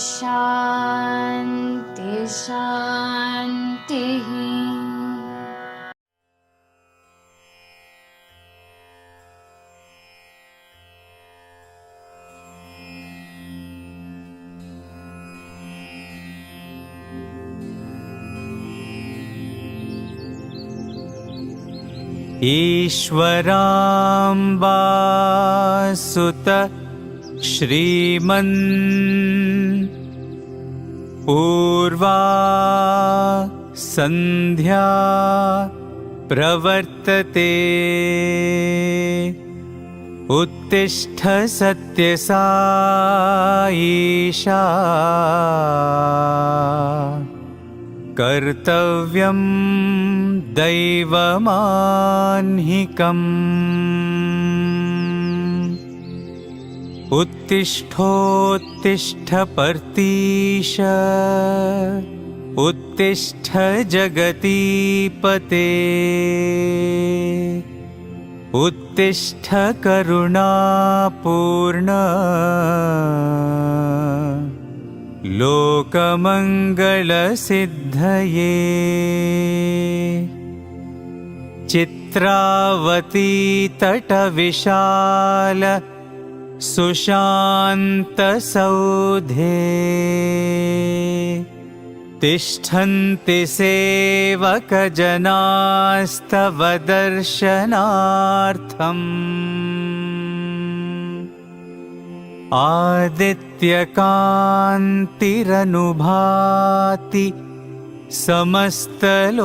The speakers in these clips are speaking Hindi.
शान्ति शान्तिः। ईश्वराम्बा सुत श्रीमन् पूर्वा संध्या प्रवर्तते उत्तिष्ठ सत्यसाईशा कर्तव्यं दैवमान्हिकम् उत्तिष्ठोत्तिष्ठ पर्तीश उत्तिष्ठ जगतीपते उत्तिष्ठ करुणापूर्ण लोकमङ्गलसिद्धये चित्रावती तटविशाल सुशान्तसौधे तिष्ठन्ति सेवकजनास्तव दर्शनार्थम् आदित्यकान्तिरनुभाति समस्तलोकान्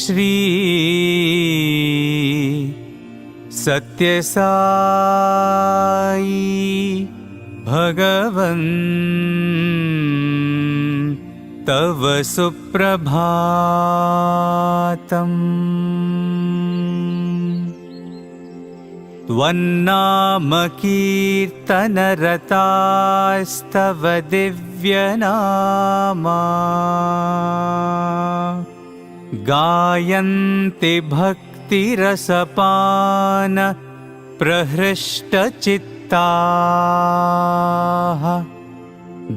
श्री सत्यसाई भगवन् तव सुप्रभातम्। त्वन्नामकीर्तनरतास्तव दिव्यनामा गायन्ति भक्तिरसपान प्रहृष्टचित्ताः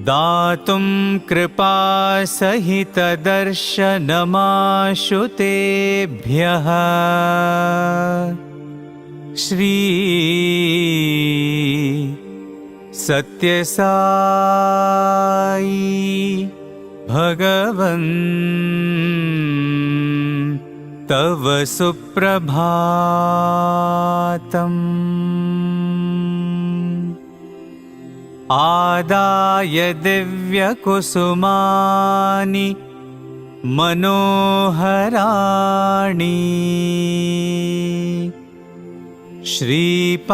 दातुं कृपासहितदर्शनमाशु तेभ्यः श्री सत्यसाई भगवन् तव सुप्रभातम्। आदाय दिव्यकुसुमानि मनोहराणि श्रीपादपूजनविधिं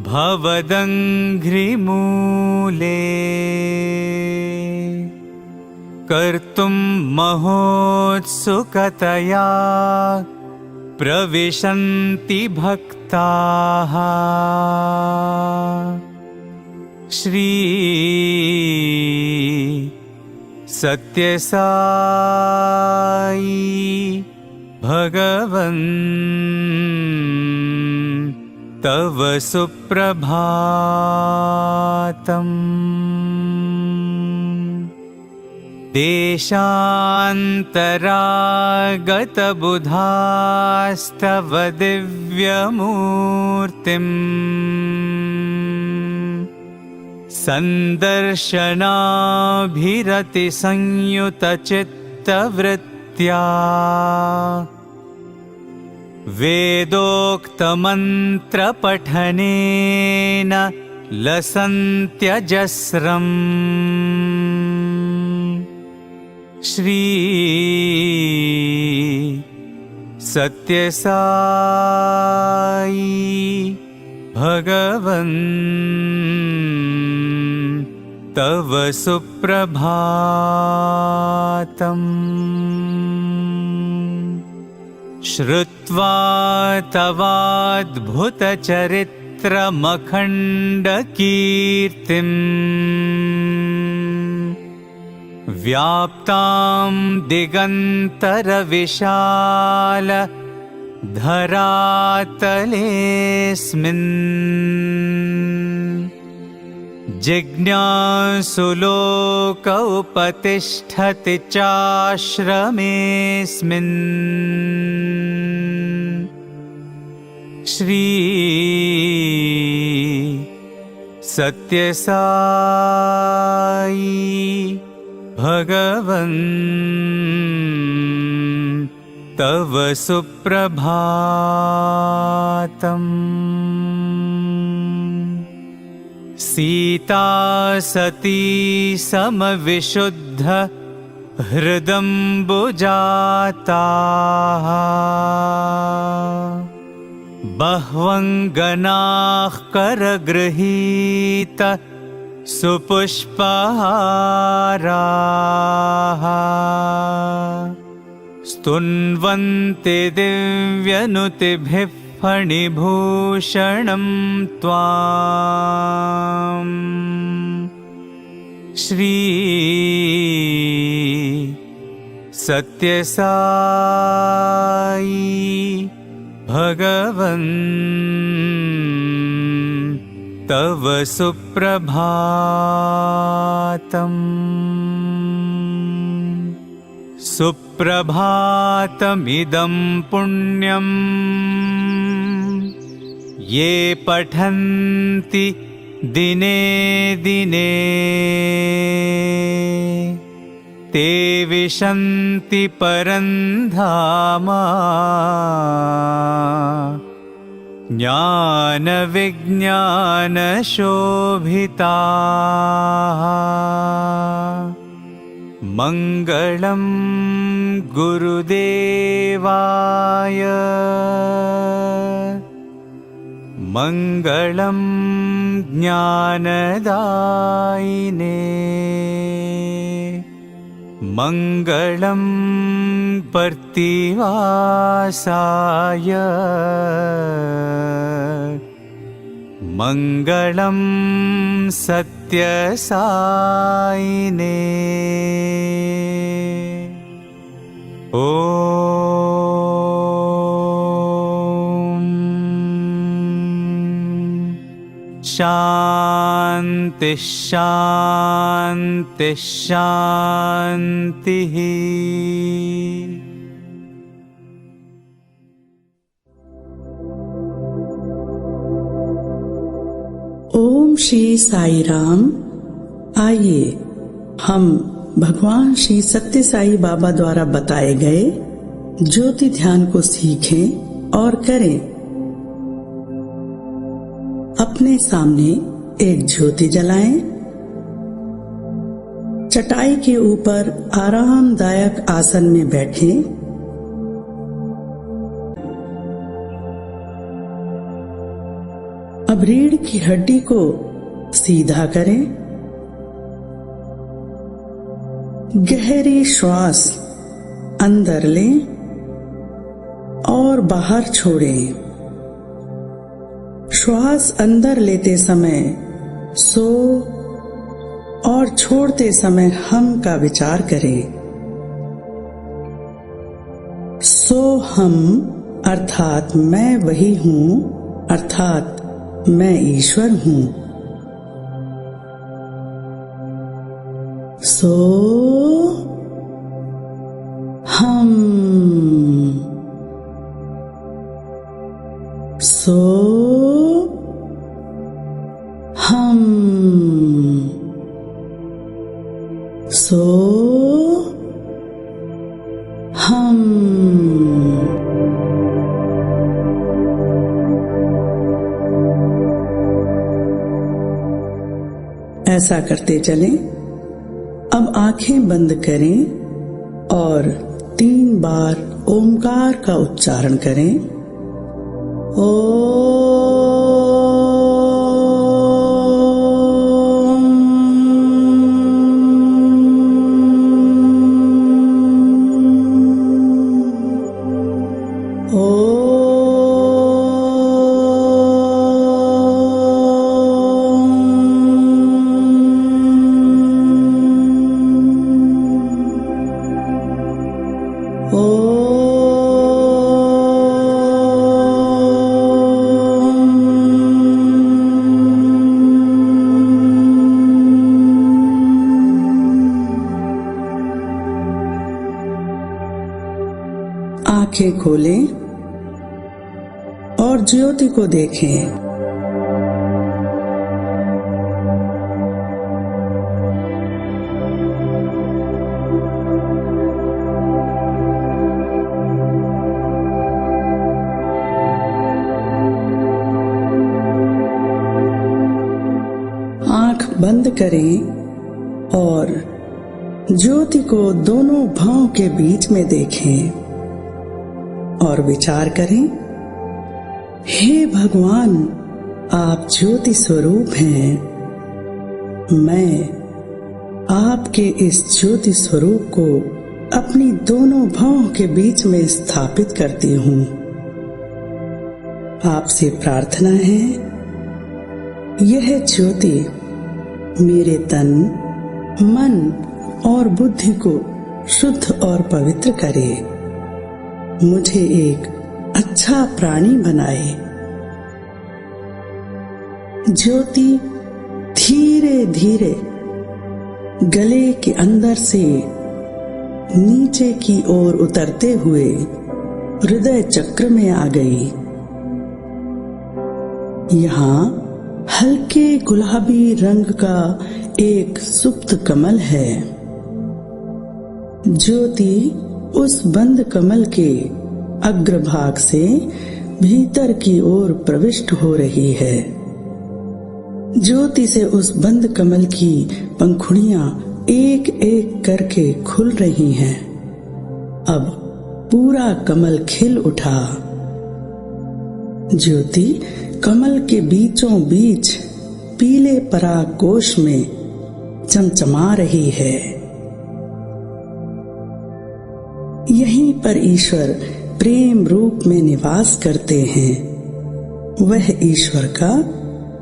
भवदङ्घ्रिमूले कर्तुं महोत्सुकतया प्रविशन्ति भक्ताः श्री सत्यसाई भगवन् तव सुप्रभातम्। देशान्तरागतबुधास्तव दिव्यमूर्तिम् सन्दर्शनाभिरतिसंयुतचित्तवृत्त्या वेदोक्तमन्त्रपठनेन लसन्त्यजस्रम् श्री सत्यसाई भगवन् तव सुप्रभातम्। श्रुत्वा तवाद्भुतचरित्रमखण्डकीर्तिम् व्याप्तां दिगन्तरविशाल धरातलेऽस्मिन् जिज्ञासु लोक उपतिष्ठति चाश्रमेऽस्मिन् श्री सत्यसाई भगवन् तव सुप्रभातम्। सीता सती समविशुद्ध हृदम्बुजाताः बह्वङ्गनाः करगृहीत सुपुष्पहाराः स्तुन्वन्ते दिव्यनुतिभिः फणिभूषणं त्वाम् श्री सत्यसाई भगवन् तव सुप्रभातम्। सुप्रभातमिदं पुण्यं ये पठन्ति दिने दिने ते विशन्ति परं धाम ज्ञानविज्ञानशोभिताः। मङ्गलं गुरुदेवाय मङ्गलं ज्ञानदायिने मङ्गलं पर्तिवासाय मङ्गलं सत्यसायिने। ॐ शान्ति शान्ति शान्तिः। ओम श्री साई राम। आइए हम भगवान श्री सत्य साई बाबा द्वारा बताए गए ज्योति ध्यान को सीखें और करें। अपने सामने एक ज्योति जलाएं। चटाई के ऊपर आरामदायक आसन में बैठें। अब रीढ़ की हड्डी को सीधा करें। गहरी श्वास अंदर लें और बाहर छोड़ें। श्वास अंदर लेते समय सो और छोड़ते समय हम का विचार करें। सो हम अर्थात मैं वही हूँ, अर्थात मैं ईश्वर हूँ। सो हम, सो हम, सो हम। ऐसा करते चलें। अब आंखें बंद करें और 3 बार ओमकार का उच्चारण करें। आंखें खोलें और ज्योति को देखें। आंख बंद करें और ज्योति को दोनों भौं के बीच में देखें और विचार करें, हे भगवान, आप ज्योति स्वरूप हैं। मैं आपके इस ज्योति स्वरूप को अपनी दोनों भौं के बीच में स्थापित करती हूँ। आपसे प्रार्थना है, यह ज्योति मेरे तन, मन और बुद्धि को शुद्ध और पवित्र करे, मुझे एक अच्छा प्राणी बनाए। ज्योति धीरे धीरे गले के अंदर से नीचे की ओर उतरते हुए हृदय चक्र में आ गई। यहाँ हल्के गुलाबी रंग का एक सुप्त कमल है। ज्योति उस बंद कमल के अग्रभाग से भीतर की ओर प्रविष्ट हो रही है। ज्योति से उस बंद कमल की पंखुड़ियां एक एक करके खुल रही हैं। अब पूरा कमल खिल उठा। ज्योति कमल के बीचों बीच पीले पराग कोश में चमचमा रही है। यहीं पर ईश्वर प्रेम रूप में निवास करते हैं। वह ईश्वर का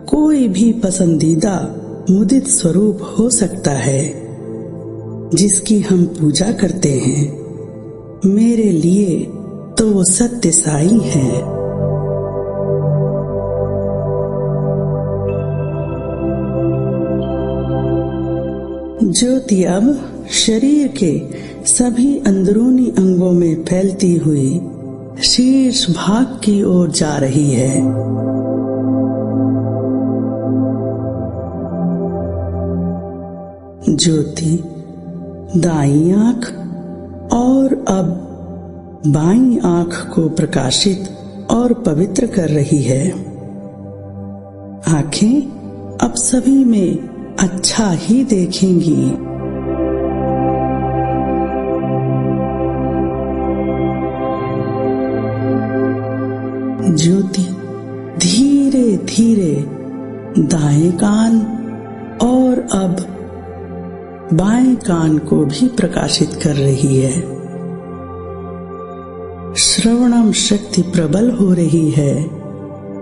कोई भी पसंदीदा मुदित स्वरूप हो सकता है जिसकी हम पूजा करते हैं। मेरे लिए तो वो सत्य साई है। ज्योति अब शरीर के सभी अंदरूनी अंगों में फैलती हुई शीर्ष भाग की ओर जा रही है। ज्योति दाईं आंख और अब बाईं आंख को प्रकाशित और पवित्र कर रही है। आंखें अब सभी में अच्छा ही देखेंगी। ज्योति धीरे धीरे दाएं कान और अब बाएं कान को भी प्रकाशित कर रही है। श्रवणम शक्ति प्रबल हो रही है।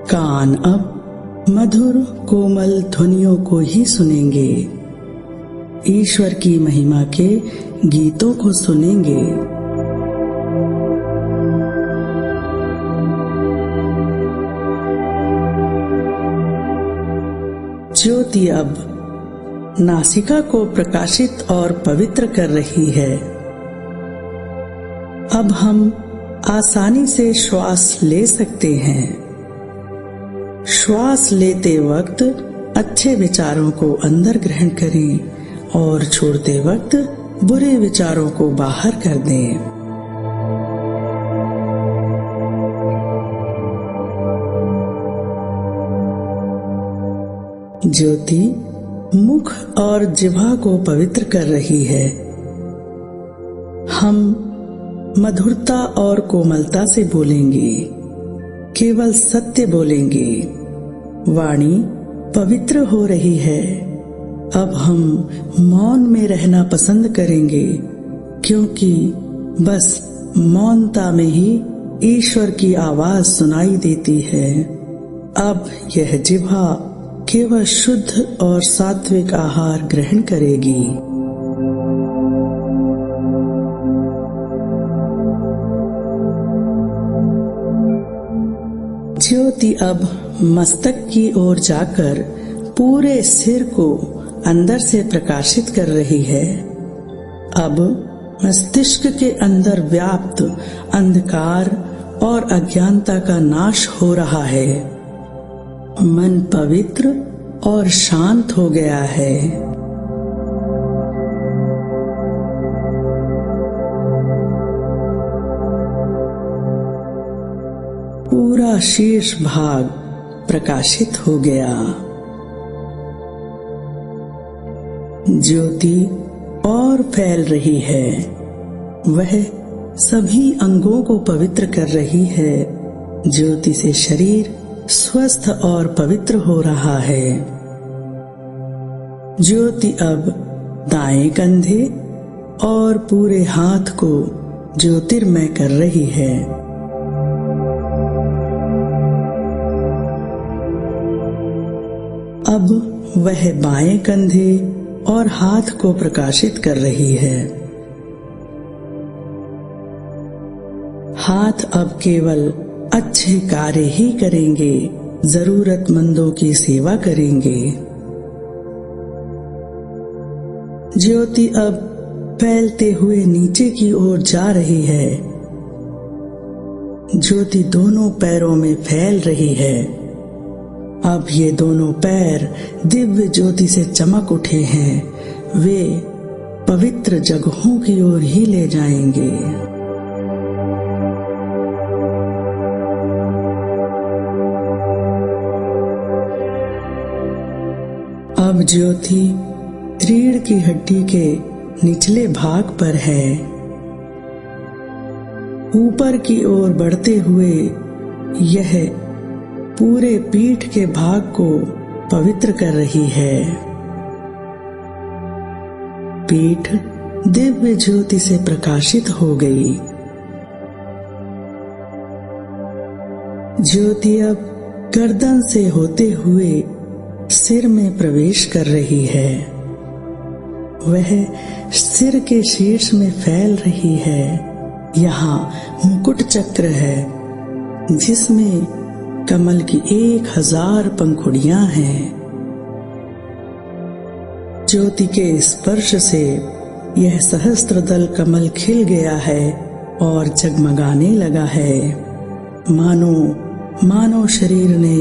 कान अब मधुर कोमल ध्वनियों को ही सुनेंगे। ईश्वर की महिमा के गीतों को सुनेंगे। ज्योति अब नासिका को प्रकाशित और पवित्र कर रही है। अब हम आसानी से श्वास ले सकते हैं। श्वास लेते वक्त अच्छे विचारों को अंदर ग्रहण करें और छोड़ते वक्त बुरे विचारों को बाहर कर दें। ज्योति मुख और जिह्वा को पवित्र कर रही है। हम मधुरता और कोमलता से बोलेंगे, केवल सत्य बोलेंगे। वाणी पवित्र हो रही है। अब हम मौन में रहना पसंद करेंगे, क्योंकि बस मौनता में ही ईश्वर की आवाज सुनाई देती है। अब यह जिह्वा केवल शुद्ध और सात्विक आहार ग्रहण करेगी। ज्योति अब मस्तक की ओर जाकर पूरे सिर को अंदर से प्रकाशित कर रही है। अब मस्तिष्क के अंदर व्याप्त अंधकार और अज्ञानता का नाश हो रहा है। मन पवित्र और शांत हो गया है। पूरा शीर्ष भाग प्रकाशित हो गया। ज्योति और फैल रही है। वह सभी अंगों को पवित्र कर रही है। ज्योति से शरीर स्वस्थ और पवित्र हो रहा है। ज्योति अब दाएं कंधे और पूरे हाथ को ज्योतिर्मय कर रही है। अब वह बाएं कंधे और हाथ को प्रकाशित कर रही है। हाथ अब केवल अच्छे कार्य ही करेंगे, जरूरतमंदों की सेवा करेंगे। ज्योति अब फैलते हुए नीचे की ओर जा रही है। ज्योति दोनों पैरों में फैल रही है। अब ये दोनों पैर दिव्य ज्योति से चमक उठे हैं। वे पवित्र जगहों की ओर ही ले जाएंगे। अब ज्योति रीढ़ की हड्डी के निचले भाग पर है। ऊपर की ओर बढ़ते हुए यह पूरे पीठ के भाग को पवित्र कर रही है। पीठ दिव्य ज्योति से प्रकाशित हो गई। ज्योति अब गर्दन से होते हुए सिर में प्रवेश कर रही है। वह सिर के शीर्ष में फैल रही है। यहाँ मुकुट चक्र है जिसमें कमल की 1000 पंखुड़ियां हैं। ज्योति के स्पर्श से यह सहस्त्रदल कमल खिल गया है और जगमगाने लगा है। मानो शरीर ने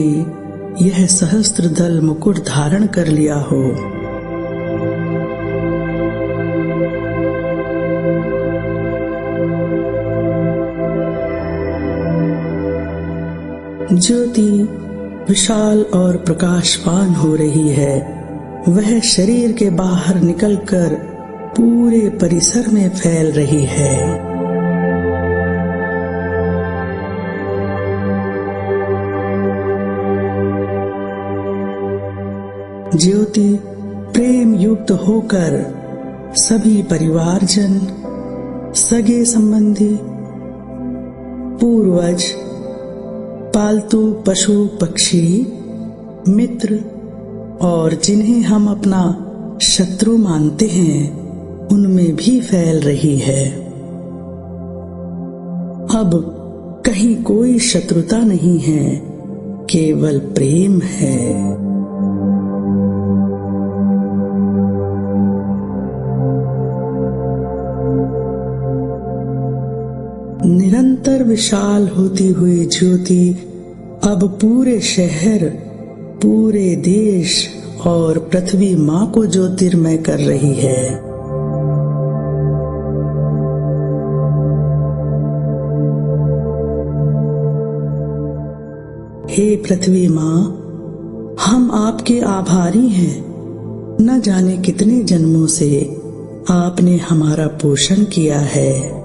यह सहस्त्रदल मुकुट धारण कर लिया हो। ज्योति विशाल और प्रकाशवान हो रही है। वह शरीर के बाहर निकलकर पूरे परिसर में फैल रही है। ज्योति प्रेम युक्त होकर सभी परिवारजन, सगे संबंधी, पूर्वज, पालतू पशु पक्षी, मित्र और जिन्हें हम अपना शत्रु मानते हैं उनमें भी फैल रही है। अब कहीं कोई शत्रुता नहीं है, केवल प्रेम है। निरंतर विशाल होती हुई ज्योति अब पूरे शहर, पूरे देश और पृथ्वी माँ को ज्योतिर्मय कर रही है। हे पृथ्वी माँ, हम आपके आभारी हैं। न जाने कितने जन्मों से आपने हमारा पोषण किया है।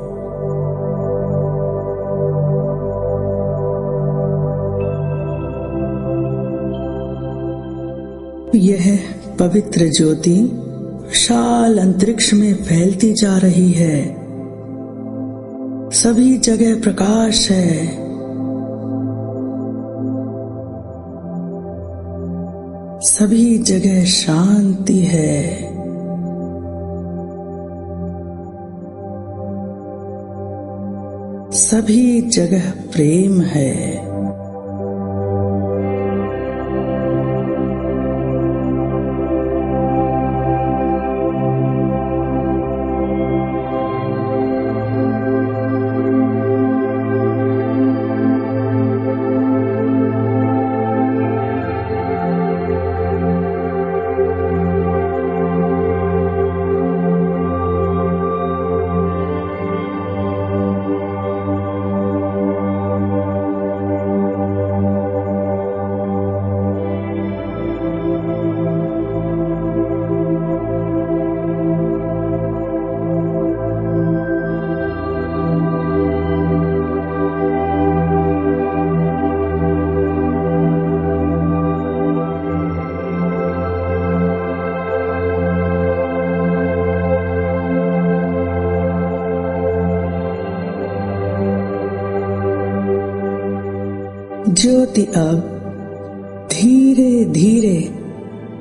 यह पवित्र ज्योति विशाल अंतरिक्ष में फैलती जा रही है। सभी जगह प्रकाश है। सभी जगह शांति है। सभी जगह प्रेम है। ज्योति अब धीरे धीरे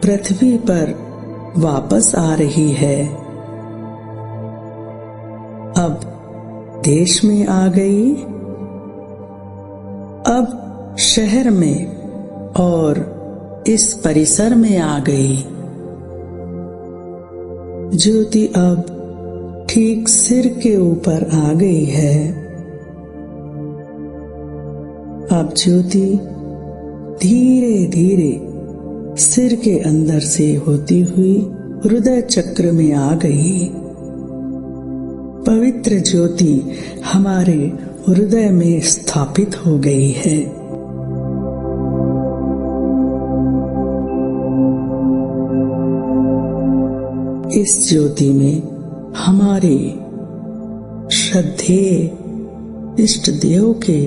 पृथ्वी पर वापस आ रही है। अब देश में आ गई, अब शहर में और इस परिसर में आ गई। ज्योति अब ठीक सिर के ऊपर आ गई है। अब ज्योति धीरे धीरे सिर के अंदर से होती हुई हृदय चक्र में आ गई। पवित्र ज्योति हमारे हृदय में स्थापित हो गई है। इस ज्योति में हमारे श्रद्धेय इष्ट देव के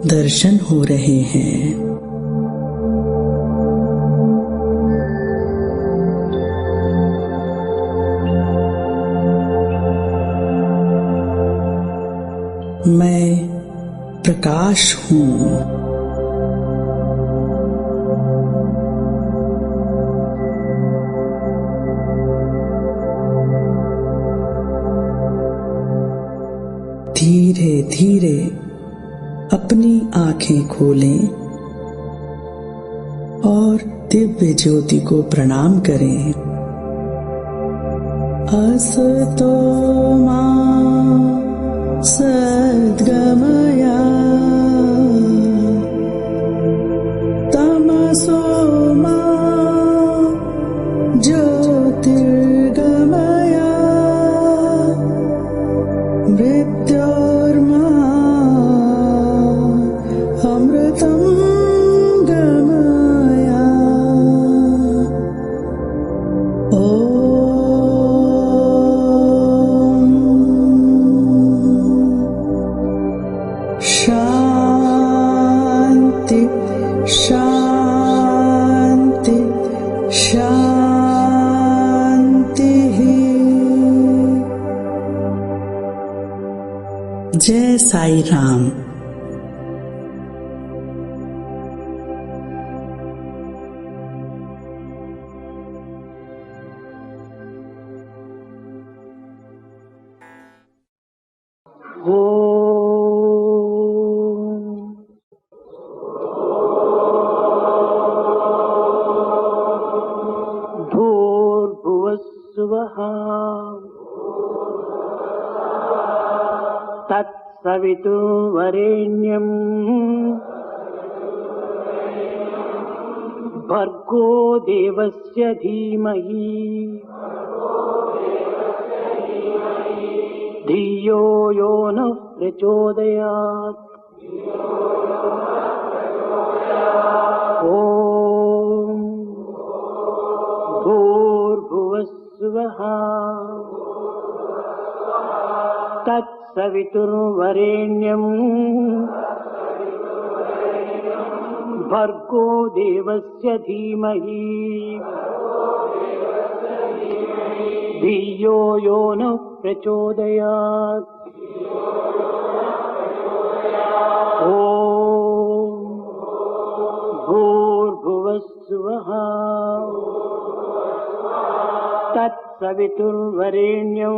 दर्शन हो रहे हैं। मैं प्रकाश हूँ। धीरे धीरे अपनी आंखें खोलें और दिव्य ज्योति को प्रणाम करें। असतो मा सद्गमया तमसो मा ज्योतिर्गमया मृत्योर्मा अमृतं गमया। शांति शांति शांति। जय साई राम। भूर्भुवस्सुवः तत्सवितुर्वरेण्यं भर्गो देवस्य धीमहि धियो यो नः प्रचोदयात्। ॐ भूर्भुवस्सुवः तत्सवितुर्वरेण्यं भर्गो देवस्य धीमहि धियो यो नः प्रचोदयात्। ॐ भूर्भुवस्सुवः तत्सवितुर्वरेण्यं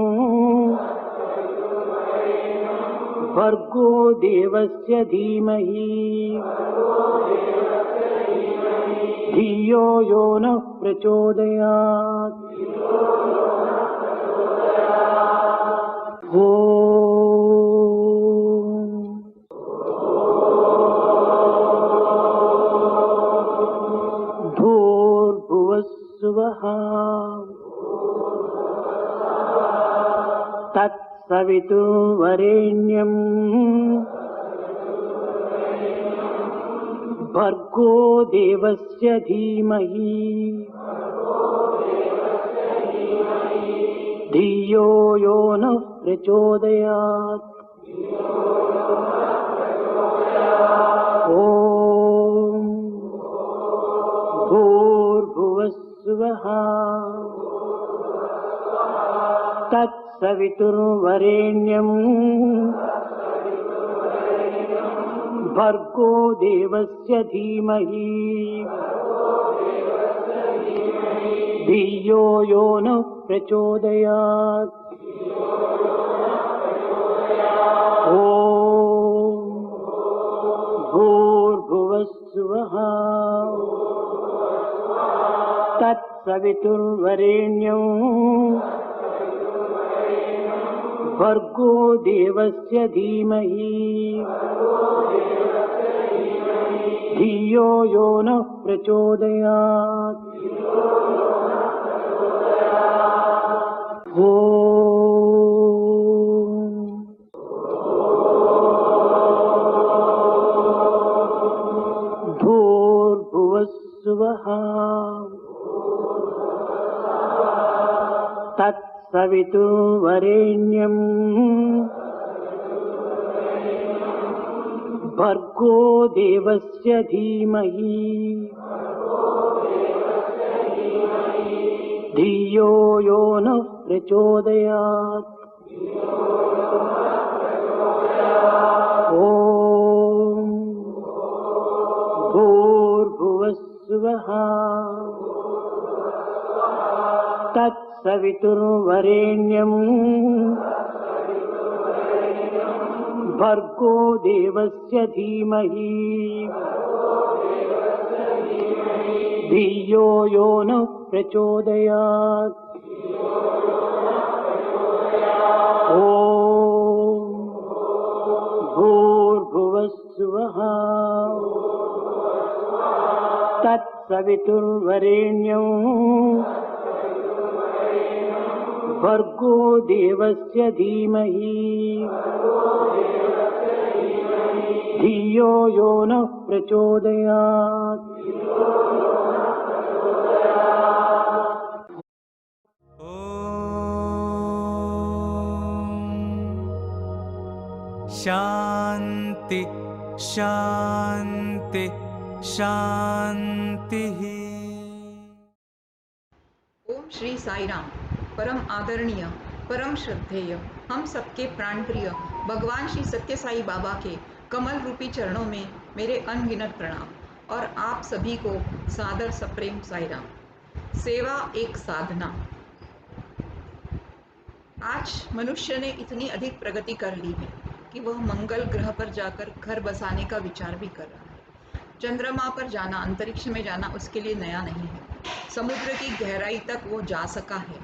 भर्गो देवस्य धीमहि धियो यो नः प्रचोदयात्। भूर्भुवस्सुवः तत्सवितुर्वरेण्यं भर्गो देवस्य धीमहि धियो यो नः प्रचोदयात्। ॐ भूर्भुवस्सुवः तत्सवितुर्वरेण्यं भर्गो देवस्य धीमहि धियो यो नः प्रचोदयात्। ॐ भूर्भुवस्सुवः तत्सवितुर्वरेण्यं भर्गो देवस्य धीमहि धियो यो नः प्रचोदयात्। ॐ भूर्भुवस्सुवः तत्सवितुर्वरेण्यं भर्गो देवस्य धीमहि धियो यो नः प्रचोदयात्। ॐ भूर्भुवस्सुवः तत्सवितुर्वरेण्यं भर्गो देवस्य धीमहि धियो यो नः प्रचोदयात्। ॐ भूर्भुवस्सुवः तत्सवितुर्वरेण्यं भर्गो देवस्य धीमहि धियो यो नः प्रचोदयात्। शांति शांति शांति। ओम श्री साई राम। परम आदरणीय, परम श्रद्धेय, हम सबके प्राण प्रिय भगवान श्री सत्य साई बाबा के कमल रूपी चरणों में मेरे अनगिनत प्रणाम और आप सभी को सादर सप्रेम साई राम। सेवा एक साधना। आज मनुष्य ने इतनी अधिक प्रगति कर ली है कि वह मंगल ग्रह पर जाकर घर बसाने का विचार भी कर रहा है। चंद्रमा पर जाना, अंतरिक्ष में जाना उसके लिए नया नहीं है। समुद्र की गहराई तक वो जा सका है।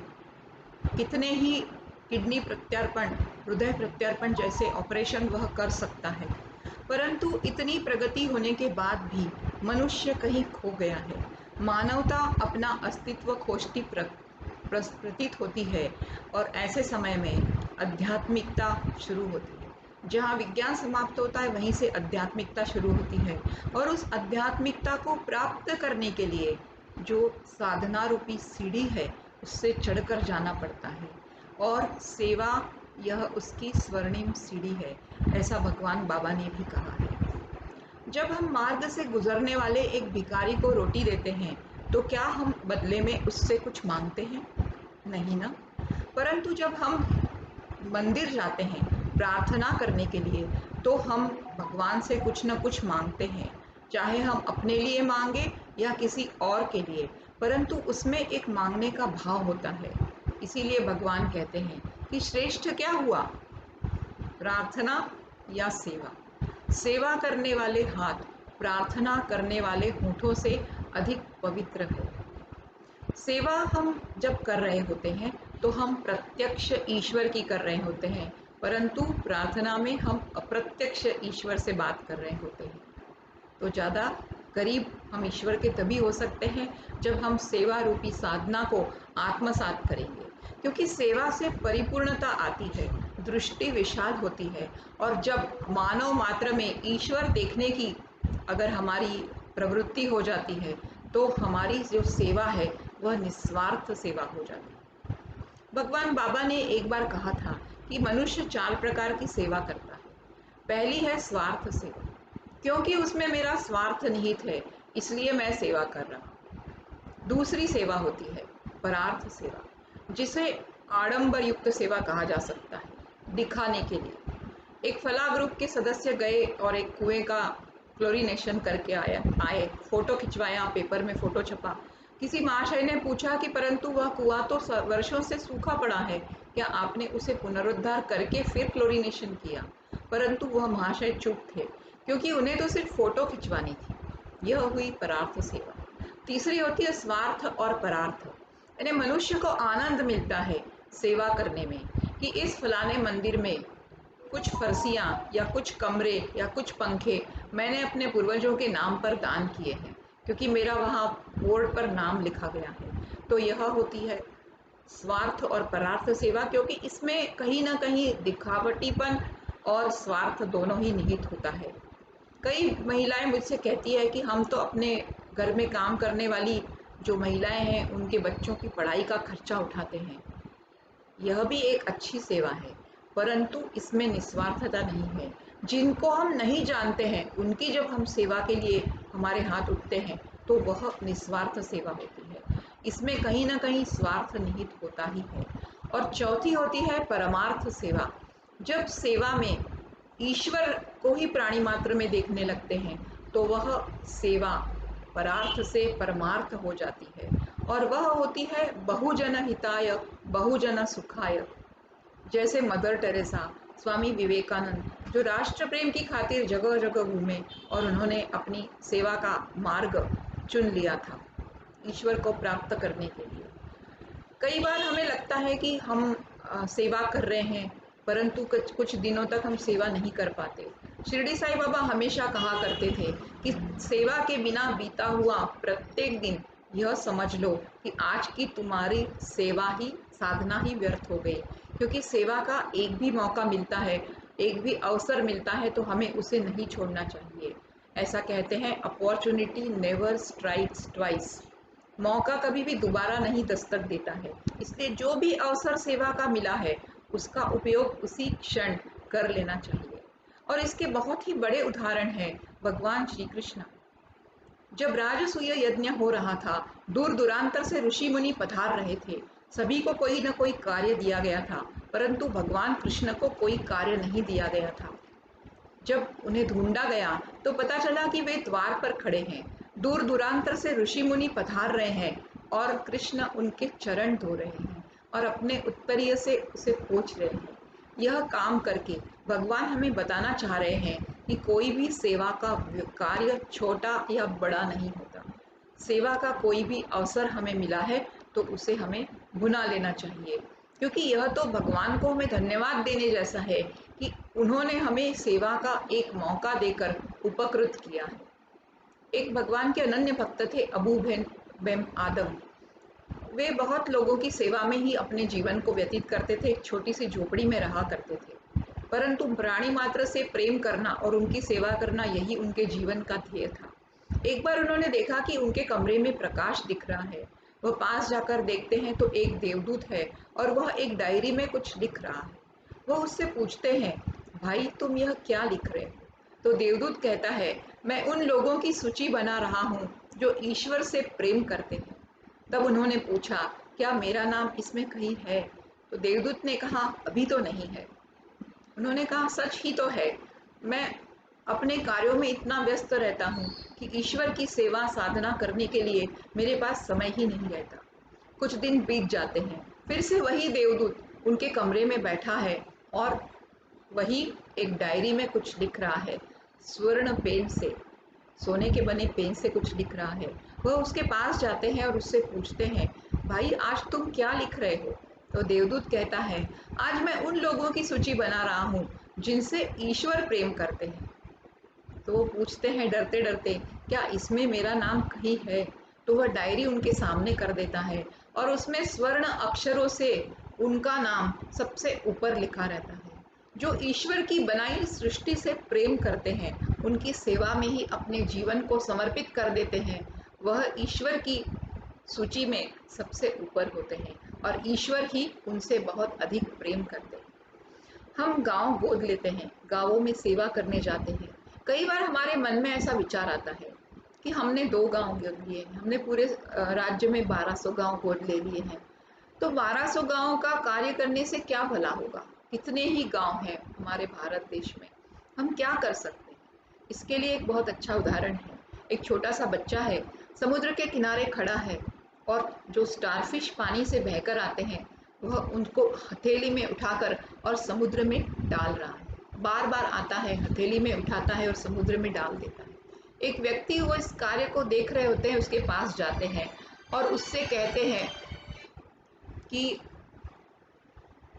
कितने ही किडनी प्रत्यार्पण, हृदय प्रत्यार्पण जैसे ऑपरेशन वह कर सकता है, परंतु इतनी प्रगति होने के बाद भी मनुष्य कहीं खो गया है। मानवता अपना अस्तित्व खोजती प्रतीत होती है और ऐसे समय में आध्यात्मिकता शुरू होती है। जहाँ विज्ञान समाप्त होता है वहीं से आध्यात्मिकता शुरू होती है और उस आध्यात्मिकता को प्राप्त करने के लिए जो साधना रूपी सीढ़ी है उससे चढ़कर जाना पड़ता है और सेवा यह उसकी स्वर्णिम सीढ़ी है, ऐसा भगवान बाबा ने भी कहा है। जब हम मार्ग से गुजरने वाले एक भिखारी को रोटी देते हैं तो क्या हम बदले में उससे कुछ मांगते हैं? नहीं ना। परंतु जब हम मंदिर जाते हैं प्रार्थना करने के लिए तो हम भगवान से कुछ न कुछ मांगते हैं, चाहे हम अपने लिए मांगे या किसी और के लिए, परंतु उसमें एक मांगने का भाव होता है। इसीलिए भगवान कहते हैं कि श्रेष्ठ क्या हुआ, प्रार्थना या सेवा। सेवा करने वाले हाथ प्रार्थना करने वाले होठों से अधिक पवित्र है। सेवा हम जब कर रहे होते हैं तो हम प्रत्यक्ष ईश्वर की कर रहे होते हैं, परंतु प्रार्थना में हम अप्रत्यक्ष ईश्वर से बात कर रहे होते हैं। तो ज़्यादा करीब हम ईश्वर के तभी हो सकते हैं जब हम सेवा रूपी साधना को आत्मसात करेंगे, क्योंकि सेवा से परिपूर्णता आती है, दृष्टि विशाल होती है और जब मानव मात्र में ईश्वर देखने की अगर हमारी प्रवृत्ति हो जाती है तो हमारी जो सेवा है वह निस्वार्थ सेवा हो जाती है। भगवान बाबा ने एक बार कहा था कि मनुष्य 4 प्रकार की सेवा करता है। पहली है स्वार्थ सेवा, क्योंकि उसमें मेरा स्वार्थ निहित है इसलिए मैं सेवा कर रहा हूँ। दूसरी सेवा होती है परार्थ सेवा, जिसे आडंबर युक्त सेवा कहा जा सकता है, दिखाने के लिए। एक फला ग्रुप के सदस्य गए और एक कुएं का क्लोरीनेशन करके आए, फोटो खिंचवाया, पेपर में फोटो छपा। किसी महाशय ने पूछा कि परंतु वह कुआं तो वर्षों से सूखा पड़ा है, क्या आपने उसे पुनरुद्धार करके फिर क्लोरीनेशन किया? परंतु वह महाशय चुप थे, क्योंकि उन्हें तो सिर्फ फोटो खिंचवानी थी। यह हुई परार्थ सेवा। तीसरी होती है स्वार्थ और परार्थ। यानी मनुष्य को आनंद मिलता है सेवा करने में, कि इस फलाने मंदिर में कुछ फर्सियाँ या कुछ कमरे या कुछ पंखे मैंने अपने पूर्वजों के नाम पर दान किए हैं, क्योंकि मेरा वहाँ बोर्ड पर नाम लिखा गया है। तो यह होती है स्वार्थ और परार्थ सेवा, क्योंकि इसमें कहीं ना कहीं दिखावटीपन और स्वार्थ दोनों ही निहित होता है। कई महिलाएं मुझसे कहती है कि हम तो अपने घर में काम करने वाली जो महिलाएं हैं उनके बच्चों की पढ़ाई का खर्चा उठाते हैं। यह भी एक अच्छी सेवा है, परंतु इसमें निस्वार्थता नहीं है। जिनको हम नहीं जानते हैं उनकी जब हम सेवा के लिए हमारे हाथ उठते हैं तो वह निस्वार्थ सेवा होती है। इसमें कहीं ना कहीं स्वार्थ निहित होता ही है। और चौथी होती है परमार्थ सेवा। जब सेवा में ईश्वर को ही प्राणी मात्र में देखने लगते हैं तो वह सेवा परार्थ से परमार्थ हो जाती है, और वह होती है बहुजन हिताय बहुजन सुखाय। जैसे मदर टेरेसा, स्वामी विवेकानंद, जो राष्ट्र प्रेम की खातिर जगह जगह घूमे और उन्होंने अपनी सेवा का मार्ग चुन लिया था ईश्वर को प्राप्त करने के लिए। कई बार हमें लगता है कि हम सेवा कर रहे हैं, परंतु कुछ दिनों तक हम सेवा नहीं कर पाते। शिरडी साईं बाबा हमेशा कहा करते थे कि सेवा के बिना बीता हुआ प्रत्येक दिन यह समझ लो कि आज की तुम्हारी सेवा ही साधना ही व्यर्थ हो गई, क्योंकि सेवा का एक भी मौका मिलता है, एक भी अवसर मिलता है तो हमें उसे नहीं छोड़ना चाहिए। ऐसा कहते हैं, अपॉर्चुनिटी नेवर स्ट्राइक्स ट्वाइस। मौका कभी भी दोबारा नहीं दस्तक देता है, इसलिए जो भी अवसर सेवा का मिला है उसका उपयोग उसी क्षण कर लेना चाहिए। और इसके बहुत ही बड़े उदाहरण हैं भगवान श्री कृष्ण। जब राजसूय यज्ञ हो रहा था, दूर दूरांतर से ऋषि मुनि पधार रहे थे, सभी को कोई न कोई कार्य दिया गया था, परंतु भगवान कृष्ण को कोई कार्य नहीं दिया गया था। जब उन्हें ढूंढा गया तो पता चला कि वे द्वार पर खड़े हैं। दूर दूरांतर से ऋषि मुनि पधार रहे हैं और कृष्ण उनके चरण धो रहे हैं और अपने उत्तरीय से उसे पोंछ रहे हैं। यह काम करके भगवान हमें बताना चाह रहे हैं कि कोई भी सेवा का कार्य छोटा या बड़ा नहीं होता। सेवा का कोई भी अवसर हमें मिला है तो उसे हमें भुना लेना चाहिए, क्योंकि यह तो भगवान को हमें धन्यवाद देने जैसा है कि उन्होंने हमें सेवा का एक मौका देकर उपकृत किया है। एक भगवान के अनन्य भक्त थे अबू बेम आदम। वे बहुत लोगों की सेवा में ही अपने जीवन को व्यतीत करते थे, एक छोटी सी झोपड़ी में रहा करते थे, परंतु प्राणी मात्र से प्रेम करना और उनकी सेवा करना यही उनके जीवन का ध्येय था। एक बार उन्होंने देखा कि उनके कमरे में प्रकाश दिख रहा है। वह पास जाकर देखते हैं तो एक देवदूत है और वह एक डायरी में कुछ लिख रहा है। वह उससे पूछते हैं, भाई तुम यह क्या लिख रहे हो? तो देवदूत कहता है, मैं उन लोगों की सूची बना रहा हूँ जो ईश्वर से प्रेम करते हैं। तब उन्होंने पूछा, क्या मेरा नाम इसमें कहीं है? तो देवदूत ने कहा, अभी तो नहीं है। उन्होंने कहा, सच ही तो है, मैं अपने कार्यों में इतना व्यस्त रहता हूँ कि ईश्वर की सेवा साधना करने के लिए मेरे पास समय ही नहीं रहता। कुछ दिन बीत जाते हैं, फिर से वही देवदूत उनके कमरे में बैठा है और वही एक डायरी में कुछ लिख रहा है। स्वर्ण पेन से, सोने के बने पेन से कुछ लिख रहा है। वह उसके पास जाते हैं और उससे पूछते हैं, भाई आज तुम क्या लिख रहे हो? तो देवदूत कहता है, आज मैं उन लोगों की सूची बना रहा हूँ जिनसे ईश्वर प्रेम करते हैं। तो वो पूछते हैं डरते डरते, क्या इसमें मेरा नाम कहीं है? तो वह डायरी उनके सामने कर देता है और उसमें स्वर्ण अक्षरों से उनका नाम सबसे ऊपर लिखा रहता है। जो ईश्वर की बनाई सृष्टि से प्रेम करते हैं, उनकी सेवा में ही अपने जीवन को समर्पित कर देते हैं, वह ईश्वर की सूची में सबसे ऊपर होते हैं और ईश्वर ही उनसे बहुत अधिक प्रेम करते हैं। हम गांव गोद लेते हैं, गांवों में सेवा करने जाते हैं। कई बार हमारे मन में ऐसा विचार आता है कि हमने 2 गांव गोद लिए हैं, हमने पूरे राज्य में 1200 गांव गोद ले लिए हैं, तो 1200 गांव का कार्य करने से क्या भला होगा? कितने ही गांव हैं, हमारे भारत देश में हम क्या कर सकते हैं, इसके लिए एक बहुत अच्छा उदाहरण है। एक छोटा सा बच्चा है, समुद्र के किनारे खड़ा है और जो स्टारफिश पानी से बहकर आते हैं वह उनको हथेली में उठाकर और समुद्र में डाल रहा है। बार बार आता है, हथेली में उठाता है और समुद्र में डाल देता है। एक व्यक्ति वो इस कार्य को देख रहे होते हैं, उसके पास जाते हैं और उससे कहते हैं कि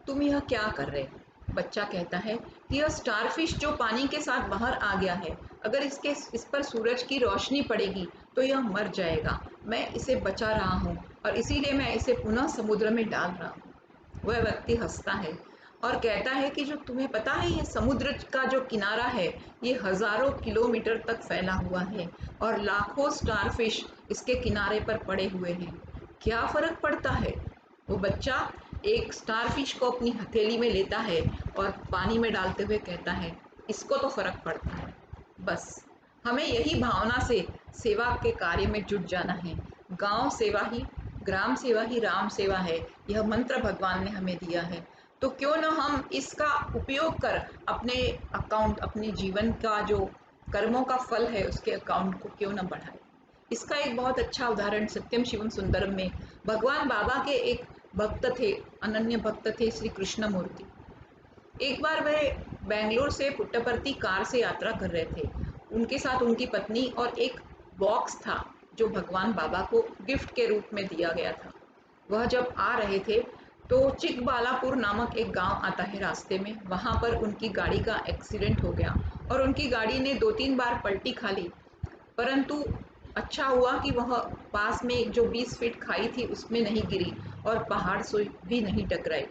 तुम यह क्या कर रहे हो। बच्चा कहता है कि यह स्टारफिश जो पानी के साथ बाहर आ गया है, अगर इस पर सूरज की रोशनी पड़ेगी तो यह मर जाएगा। मैं इसे बचा रहा हूँ और इसीलिए मैं इसे पुनः समुद्र में डाल रहा हूँ। वह व्यक्ति हंसता है और कहता है कि जो तुम्हें पता है, ये समुद्र का जो किनारा है ये हजारों किलोमीटर तक फैला हुआ है और लाखों स्टारफिश इसके किनारे पर पड़े हुए हैं। क्या फर्क पड़ता है। वो बच्चा एक स्टारफिश को अपनी हथेली में लेता है और पानी में डालते हुए कहता है, इसको तो फर्क पड़ता है। बस हमें यही भावना से सेवा के कार्य में जुट जाना है। गांव सेवा ही, ग्राम सेवा ही राम सेवा है, यह मंत्र भगवान ने हमें दिया है। तो क्यों न हम इसका उपयोग कर अपने अकाउंट, अपने जीवन का जो कर्मों का फल है उसके अकाउंट को क्यों न बढ़ाए। इसका एक बहुत अच्छा उदाहरण सत्यम शिवम सुंदरम में भगवान बाबा के एक भक्त थे, अनन्य भक्त थे, श्री कृष्ण मूर्ति। एक बार वह बेंगलोर से पुट्टपर्थी कार से यात्रा कर रहे थे। उनके साथ उनकी पत्नी और एक बॉक्स था जो भगवान बाबा को गिफ्ट के रूप में दिया गया था। वह जब आ रहे थे तो चिकबालापुर नामक एक गांव आता है रास्ते में, वहां पर उनकी गाड़ी का एक्सीडेंट हो गया और उनकी गाड़ी ने 2-3 बार पलटी खा ली। परंतु अच्छा हुआ कि वह पास में एक जो 20 फीट खाई थी उसमें नहीं गिरी और पहाड़ से भी नहीं टकराई।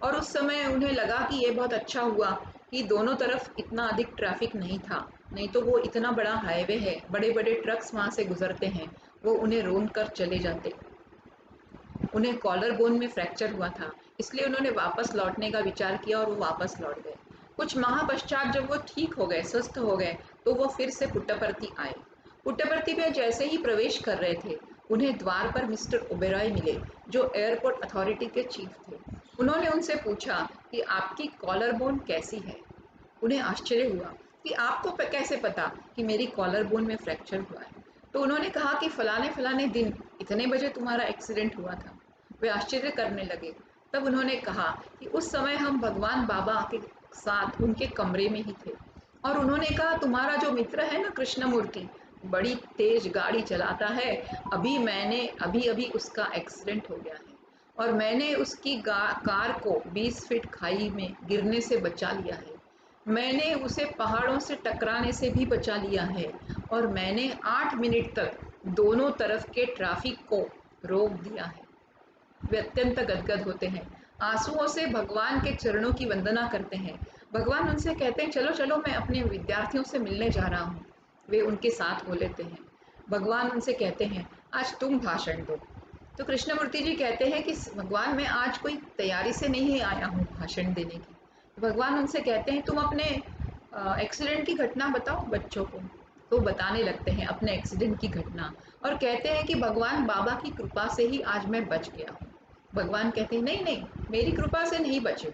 और उस समय उन्हें लगा कि ये बहुत अच्छा हुआ कि दोनों तरफ इतना अधिक ट्रैफिक नहीं था, नहीं तो वो इतना बड़ा हाईवे है, बड़े बड़े ट्रक्स वहाँ से गुजरते हैं, वो उन्हें रोन कर चले जाते। उन्हें कॉलर बोन में फ्रैक्चर हुआ था, इसलिए उन्होंने वापस लौटने का विचार किया और वो वापस लौट गए। कुछ माह पश्चात जब वो ठीक हो गए, स्वस्थ हो गए, तो वो फिर से पुट्टपर्थी आए। पुट्टपर्थी में जैसे ही प्रवेश कर रहे थे उन्हें द्वार पर मिस्टर ओबेरॉय मिले, जो एयरपोर्ट अथॉरिटी के चीफ थे। उन्होंने उनसे पूछा कि आपकी कॉलर बोन कैसी है। उन्हें आश्चर्य हुआ कि आपको कैसे पता कि मेरी कॉलर बोन में फ्रैक्चर हुआ है। तो उन्होंने कहा कि फलाने फलाने दिन इतने बजे तुम्हारा एक्सीडेंट हुआ था। वे आश्चर्य करने लगे। तब उन्होंने कहा कि उस समय हम भगवान बाबा के साथ उनके कमरे में ही थे और उन्होंने कहा तुम्हारा जो मित्र है ना कृष्णमूर्ति, बड़ी तेज गाड़ी चलाता है, अभी अभी उसका एक्सीडेंट हो गया है और मैंने उसकी कार को 20 फीट खाई में गिरने से बचा लिया है। मैंने उसे पहाड़ों से टकराने से भी बचा लिया है और मैंने 8 मिनट तक दोनों तरफ के ट्रैफिक को रोक दिया है। वे अत्यंत गदगद होते हैं, आंसुओं से भगवान के चरणों की वंदना करते हैं। भगवान उनसे कहते हैं चलो चलो मैं अपने विद्यार्थियों से मिलने जा रहा हूँ। वे उनके साथ हो लेते हैं। भगवान उनसे कहते हैं आज तुम भाषण दो। तो कृष्णमूर्ति जी कहते हैं कि भगवान मैं आज कोई तैयारी से नहीं आया हूँ भाषण देने की। भगवान उनसे कहते हैं तुम अपने एक्सीडेंट की घटना बताओ बच्चों को। तो बताने लगते हैं अपने एक्सीडेंट की घटना और कहते हैं कि भगवान बाबा की कृपा से ही आज मैं बच गया हूँ। भगवान कहते हैं नहीं नहीं, मेरी कृपा से नहीं बचे।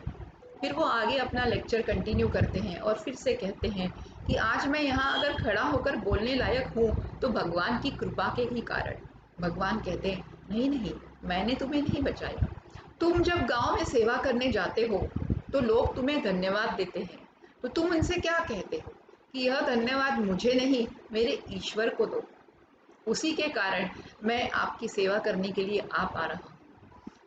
फिर वो आगे अपना लेक्चर कंटिन्यू करते हैं और फिर से कहते हैं कि आज मैं यहाँ अगर खड़ा होकर बोलने लायक हूँ तो भगवान की कृपा के ही कारण। भगवान कहते हैं नहीं नहीं, मैंने तुम्हें नहीं बचाया। तुम जब गांव में सेवा करने जाते हो तो लोग तुम्हें धन्यवाद देते हैं, तो तुम उनसे क्या कहते हो कि यह धन्यवाद मुझे नहीं मेरे ईश्वर को दो। उसी के कारण मैं आपकी सेवा करने के लिए आ पा रहा हूँ।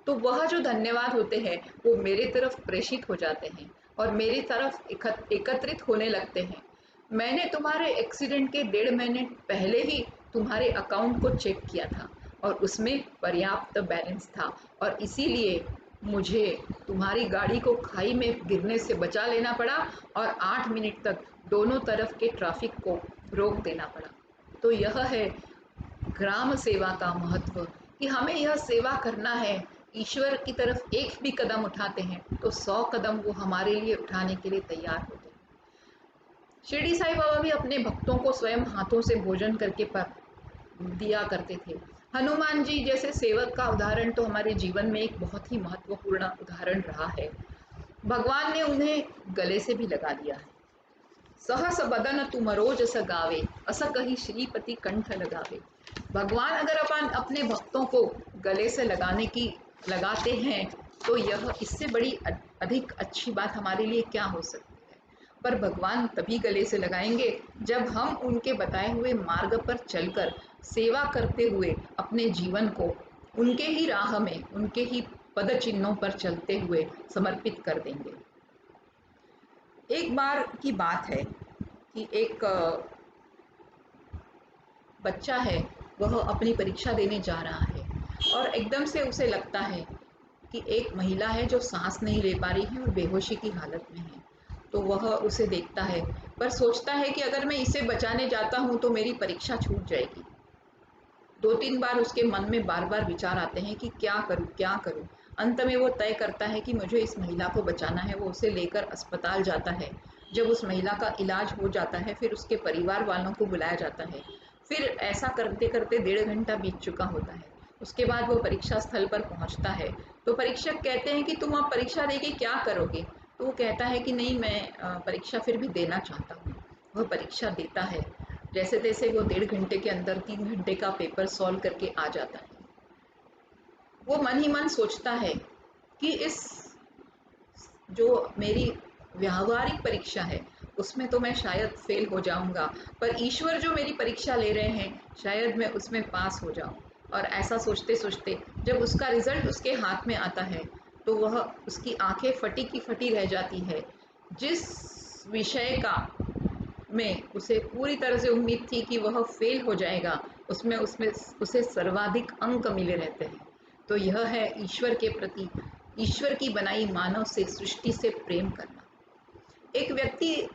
तो वह जो धन्यवाद होते हैं वो मेरे तरफ प्रेषित हो जाते हैं और मेरी तरफ एकत्रित होने लगते हैं। मैंने तुम्हारे एक्सीडेंट के 1.5 महीने पहले ही तुम्हारे अकाउंट को चेक किया था और उसमें पर्याप्त बैलेंस था और इसीलिए मुझे तुम्हारी गाड़ी को खाई में गिरने से बचा लेना पड़ा और 8 मिनट तक दोनों तरफ के ट्रैफिक को रोक देना पड़ा। तो यह है ग्राम सेवा का महत्व कि हमें यह सेवा करना है। ईश्वर की तरफ एक भी कदम उठाते हैं तो 100 कदम वो हमारे लिए उठाने के लिए तैयार होते हैं। शिरडी साईं बाबा भी अपने भक्तों को स्वयं हाथों से भोजन करके दिया करते थे। हनुमान जी जैसे सेवक का उदाहरण तो हमारे जीवन में एक बहुत ही महत्वपूर्ण उदाहरण रहा है। भगवान ने उन्हें गले से भी लगा दिया है। सहस बदन तुमरो जस गावे, अस कही श्रीपति कंठ लगावे। भगवान अगर अपन अपने भक्तों को गले से लगाते हैं तो यह इससे बड़ी अधिक अच्छी बात हमारे लिए क्या हो सकती है। पर भगवान तभी गले से लगाएंगे जब हम उनके बताए हुए मार्ग पर चलकर सेवा करते हुए अपने जीवन को उनके ही राह में, उनके ही पद चिन्हों पर चलते हुए समर्पित कर देंगे। एक बार की बात है कि एक बच्चा है, वह अपनी परीक्षा देने जा रहा है और एकदम से उसे लगता है कि एक महिला है जो सांस नहीं ले पा रही है और बेहोशी की हालत में है। तो वह उसे देखता है पर सोचता है कि अगर मैं इसे बचाने जाता हूँ तो मेरी परीक्षा छूट जाएगी। 2-3 बार उसके मन में बार बार विचार आते हैं कि क्या करूँ क्या करूँ। अंत में वो तय करता है कि मुझे इस महिला को बचाना है। वो उसे लेकर अस्पताल जाता है। जब उस महिला का इलाज हो जाता है फिर उसके परिवार वालों को बुलाया जाता है। फिर ऐसा करते करते 1.5 घंटा बीत चुका होता है। उसके बाद वो परीक्षा स्थल पर पहुंचता है तो परीक्षक कहते हैं कि तुम अब परीक्षा देके क्या करोगे। तो वो कहता है कि नहीं, मैं परीक्षा फिर भी देना चाहता हूँ। वह परीक्षा देता है। जैसे तैसे वो 1.5 घंटे के अंदर 3 घंटे का पेपर सॉल्व करके आ जाता है। वो मन ही मन सोचता है कि इस जो मेरी व्यावहारिक परीक्षा है उसमें तो मैं शायद फेल हो जाऊंगा, पर ईश्वर जो मेरी परीक्षा ले रहे हैं शायद मैं उसमें पास हो जाऊं। और ऐसा सोचते सोचते जब उसका रिजल्ट उसके हाथ में आता है तो वह उसकी आंखें फटी की फटी रह जाती है। जिस विषय का में उसे पूरी तरह से उम्मीद थी कि वह फेल हो जाएगा, उसमें उसे सर्वाधिक अंक मिले रहते हैं। तो यह है ईश्वर के प्रति, ईश्वर की बनाई मानव से, सृष्टि से प्रेम करना। एक व्यक्ति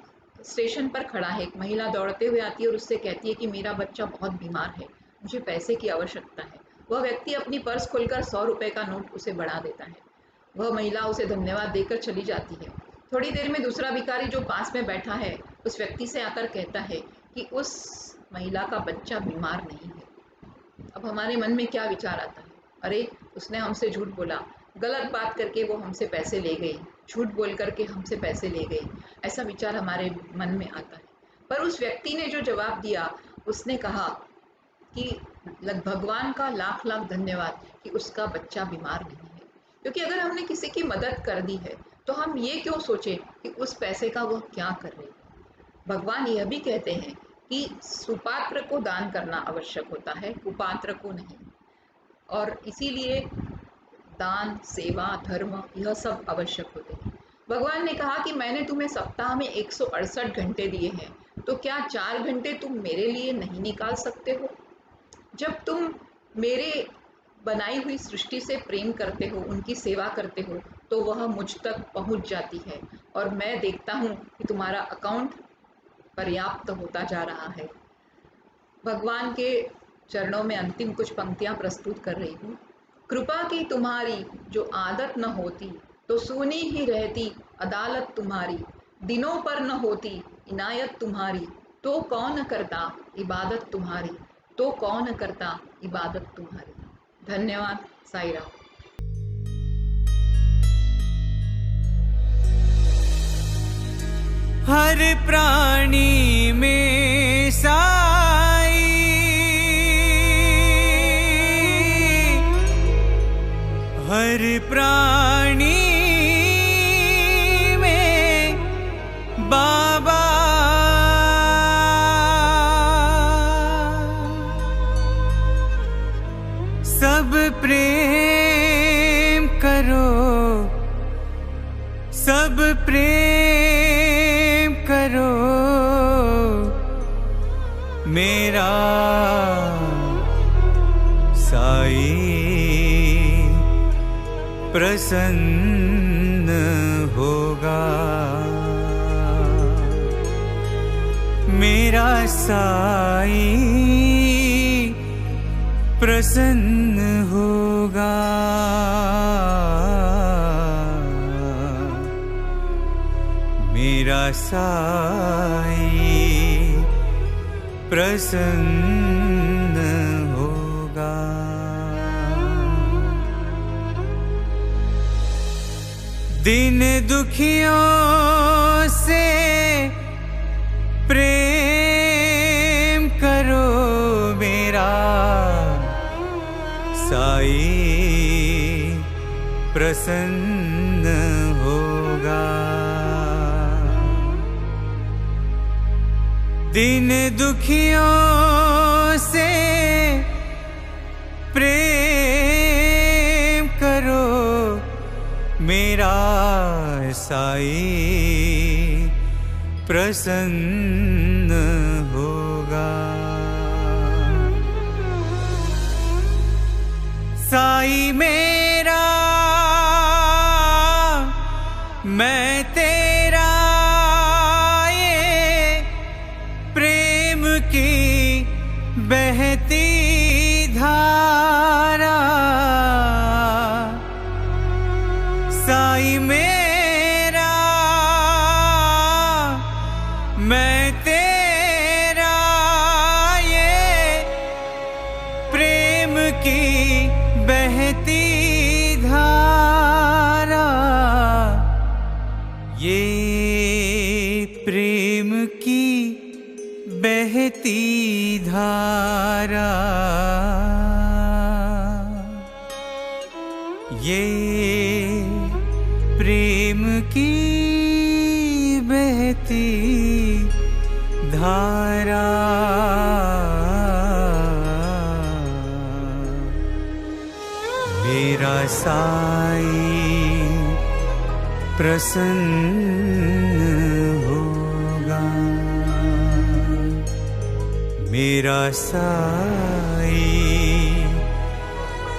स्टेशन पर खड़ा है। एक महिला दौड़ते हुए आती है और उससे कहती है कि मेरा बच्चा बहुत बीमार है, मुझे पैसे की आवश्यकता है। वह व्यक्ति अपनी पर्स खोलकर 100 रुपए का नोट उसे बढ़ा देता है। वह महिला उसे धन्यवाद देकर चली जाती है। थोड़ी देर में दूसरा भिखारी जो पास में बैठा है उस व्यक्ति से आकर कहता है कि उस महिला का बच्चा बीमार नहीं है। अब हमारे मन में क्या विचार आता है, अरे उसने हमसे झूठ बोला, गलत बात करके वो हमसे पैसे ले गई, झूठ बोल करके हमसे पैसे ले गई, ऐसा विचार हमारे मन में आता है। पर उस व्यक्ति ने जो जवाब दिया, उसने कहा कि भगवान का लाख लाख धन्यवाद कि उसका बच्चा बीमार नहीं है। क्योंकि अगर हमने किसी की मदद कर दी है तो हम ये क्यों सोचें कि उस पैसे का वह क्या कर रही है। भगवान यह भी कहते हैं कि सुपात्र को दान करना आवश्यक होता है, कुपात्र को नहीं। और इसीलिए दान, सेवा, धर्म यह सब आवश्यक होते हैं। भगवान ने कहा कि मैंने तुम्हें सप्ताह में 168 घंटे दिए हैं, तो क्या 4 घंटे तुम मेरे लिए नहीं निकाल सकते हो। जब तुम मेरे बनाई हुई सृष्टि से प्रेम करते हो, उनकी सेवा करते हो, तो वह मुझ तक पहुंच जाती है और मैं देखता हूँ कि तुम्हारा अकाउंट पर्याप्त होता जा रहा है। भगवान के चरणों में अंतिम कुछ पंक्तियां प्रस्तुत कर रही हूँ। कृपा की तुम्हारी जो आदत न होती तो सुनी ही रहती अदालत तुम्हारी, दिनों पर न होती इनायत तुम्हारी, तो कौन करता इबादत तुम्हारी, तो कौन करता इबादत तुम्हारी। धन्यवाद। साई राम। हर प्राणी में साई, हर प्राणी में बाबा, सब प्रेम करो, सब प्रेम करो, मेरा साई प्रसन्न होगा, मेरा साई प्रसन्न होगा, मेरा साई प्रसन्न होगा। दिन दुखियों से प्रेम करो मेरा साई प्रसन्न होगा। दिन दुखियों से प्रेम करो मेरा साई प्रसन्न होगा। साई मेरा मैं तेरा ये प्रेम की बहती धारा। साई मेरा मैं तेरा ये प्रेम की बहती धारा। ये प्रेम की बहती धारा। ये प्रेम की बहती धारा। मेरा साई प्रसन्न होगा। मेरा साई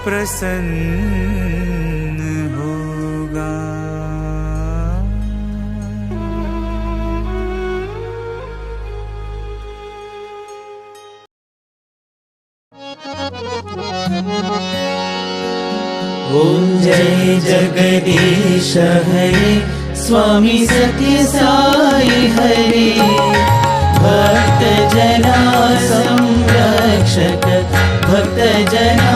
प्रसन्न होगा। ओम जय जगदीश हरे स्वामी सत्य साई हरे। भक्त जना संरक्षक भक्त जना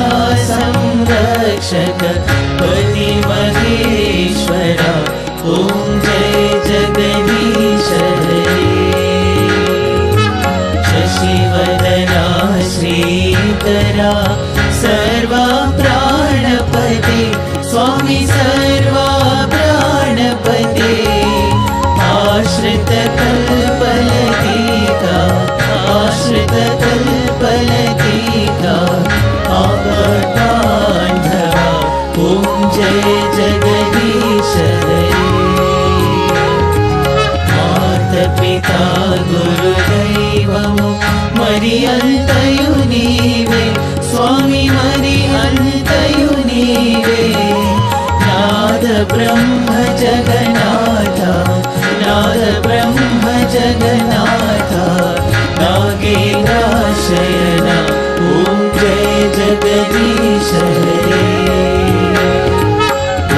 संरक्षक पति महेश्वरा। ओम जय जगदीश हरे। शशिवदना श्रीकरा सर्वा प्राणपते स्वामी सर्वा प्राणपते। आश्रित कल्पलतिका आश्रित कल्पलतिका आपदान्धवा। ओम जय जगदीश हरे। माता पिता गुरुदैवमु मरि अन्तयु नीवे स्वामी मरि अन्तयु नीवे। नाद ब्रह्म जगन्नाथा नाद ब्रह्म जगन्नाथा नागेन्द्रशयना। ओम जय जगदीश हरे।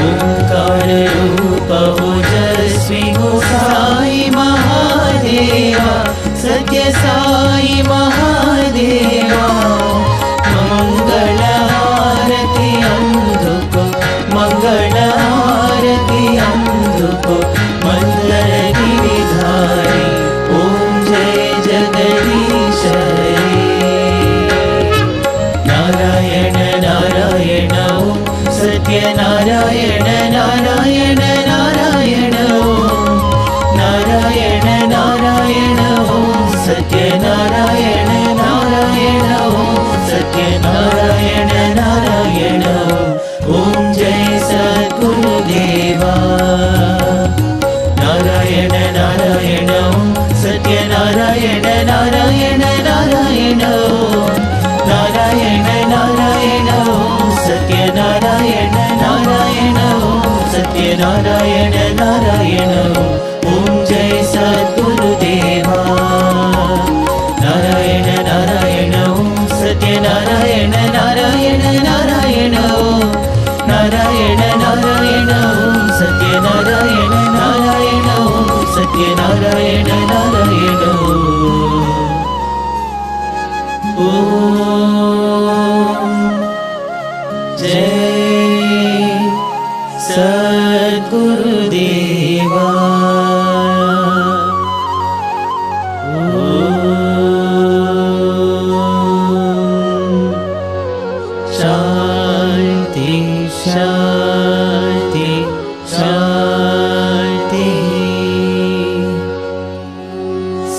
ओंकार रूप ओजस्वी हो साई महादेवा सत्य साई महादेवा। मंगल आरती अंधुको मंगल आरती अंधुको मंगल गिरिधारी। ओम जय जगदीश हरे। नारायण नारायण ओम सत्य नारायण नारायण नारायण ओम नारायण नारायण ओम सत्य नारायण नारायण ओम सत्य नारायण नारायण ओम जय सद्गुरुदेवा। नारायण नारायण ओम सत्य नारायण नारायण नारायण ओम नारायण नारायण ओम सत्य नारायण नारायण ओम सत्य नारायण नारायण ओम जय सद्गुरुदेवा। नारायण नारायण ओम सत्य नारायण नारायण नारायण ओम नारायण नारायण ओम सत्य नारायण नारायण ओम सत्य नारायण नारायण ओम जय सद्गुरुदेवा शांति शांति शांति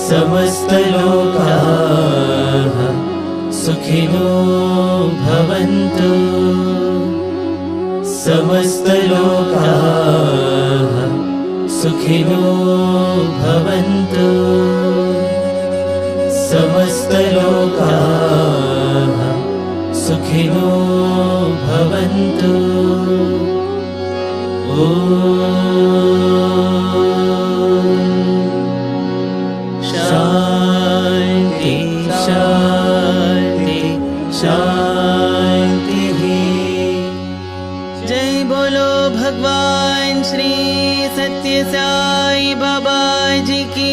समस्त लोकाः सुखिनो भवन्तु समस्त लोकाः सुखिनो भवन्तु समस्त लोकाः सुखिनो भवन्तु ॐ शान्ति शान्ति शान्तिः जय बोलो भगवान श्री सत्य साई बाबा जी की